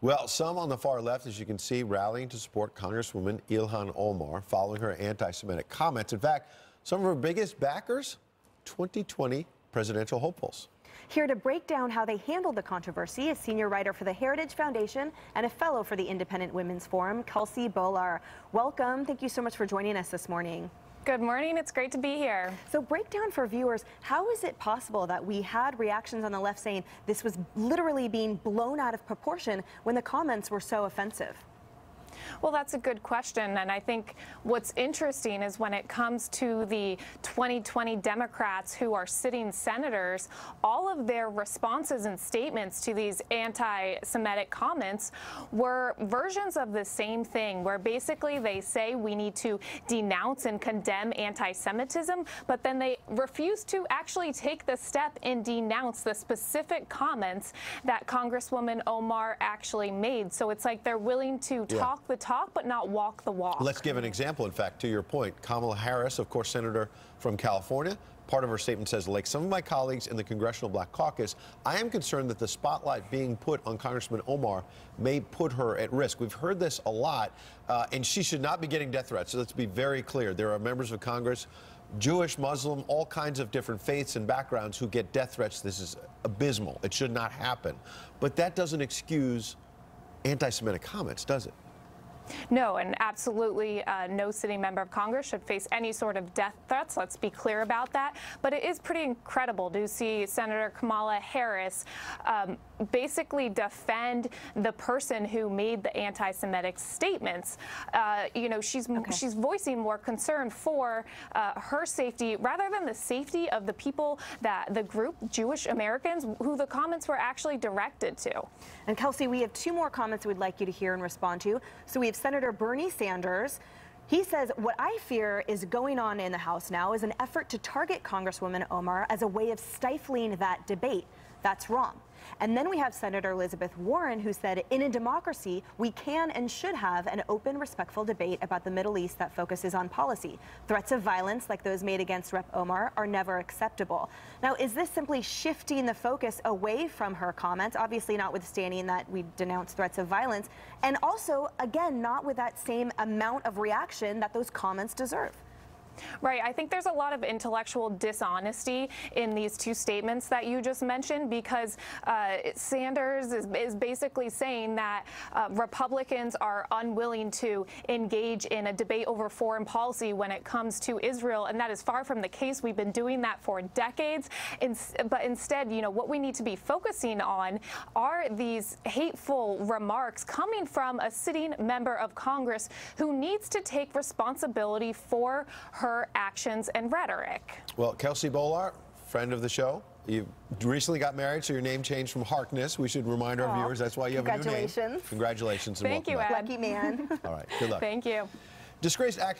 Well, some on the far left, as you can see, rallying to support Congresswoman Ilhan Omar following her anti-Semitic comments. In fact, some of her biggest backers, 2020 presidential hopefuls. Here to break down how they handled the controversy is senior writer for the Heritage Foundation and a fellow for the Independent Women's Forum, Kelsey Bolar. Welcome. Thank you so much for joining us this morning. Good morning. It's great to be here. So break down for viewers, how is it possible that we had reactions on the left saying this was literally being blown out of proportion when the comments were so offensive? Well, that's a good question, and I think what's interesting is when it comes to the 2020 Democrats who are sitting senators, all of their responses and statements to these anti-Semitic comments were versions of the same thing, where basically they say we need to denounce and condemn anti-Semitism, but then they refuse to actually take the step and denounce the specific comments that Congresswoman Omar actually made. So it's like they're willing to talk the talk, but not walk the walk. Let's give an example, in fact, to your point. Kamala Harris, of course, Senator from California, part of her statement says, like some of my colleagues in the Congressional Black Caucus, I am concerned that the spotlight being put on Congressman Omar may put her at risk. We've heard this a lot, and she should not be getting death threats. So let's be very clear. There are members of Congress, Jewish, Muslim, all kinds of different faiths and backgrounds who get death threats. This is abysmal. It should not happen. But that doesn't excuse anti-Semitic comments, does it? No, and absolutely no sitting member of Congress should face any sort of death threats. Let's be clear about that. But it is pretty incredible to see Senator Kamala Harris basically defend the person who made the anti-Semitic statements. You know, she's voicing more concern for her safety rather than the safety of the people that the group, Jewish Americans, who the comments were actually directed to. And Kelsey, we have two more comments we'd like you to hear and respond to. So we have Senator Bernie Sanders. He says, what I fear is going on in the House now is an effort to target Congresswoman Omar as a way of stifling that debate. That's wrong. And then we have Senator Elizabeth Warren, who said, in a democracy, we can and should have an open, respectful debate about the Middle East that focuses on policy. Threats of violence like those made against Rep. Omar are never acceptable. Now, is this simply shifting the focus away from her comments, obviously notwithstanding that we denounce threats of violence, and also, again, not with that same amount of reaction that those comments deserve? Right. I think there's a lot of intellectual dishonesty in these two statements that you just mentioned, because Sanders is basically saying that Republicans are unwilling to engage in a debate over foreign policy when it comes to Israel, and that is far from the case. We've been doing that for decades. But instead, you know, what we need to be focusing on are these hateful remarks coming from a sitting member of Congress who needs to take responsibility for her actions and rhetoric. Well, Kelsey Bolar, friend of the show. You recently got married, so your name changed from Harkness. We should remind our viewers that's why you have a new name. Congratulations. Congratulations. And Thank you, welcome Ed. back. Lucky man. All right, good luck. Thank you. Disgraced actor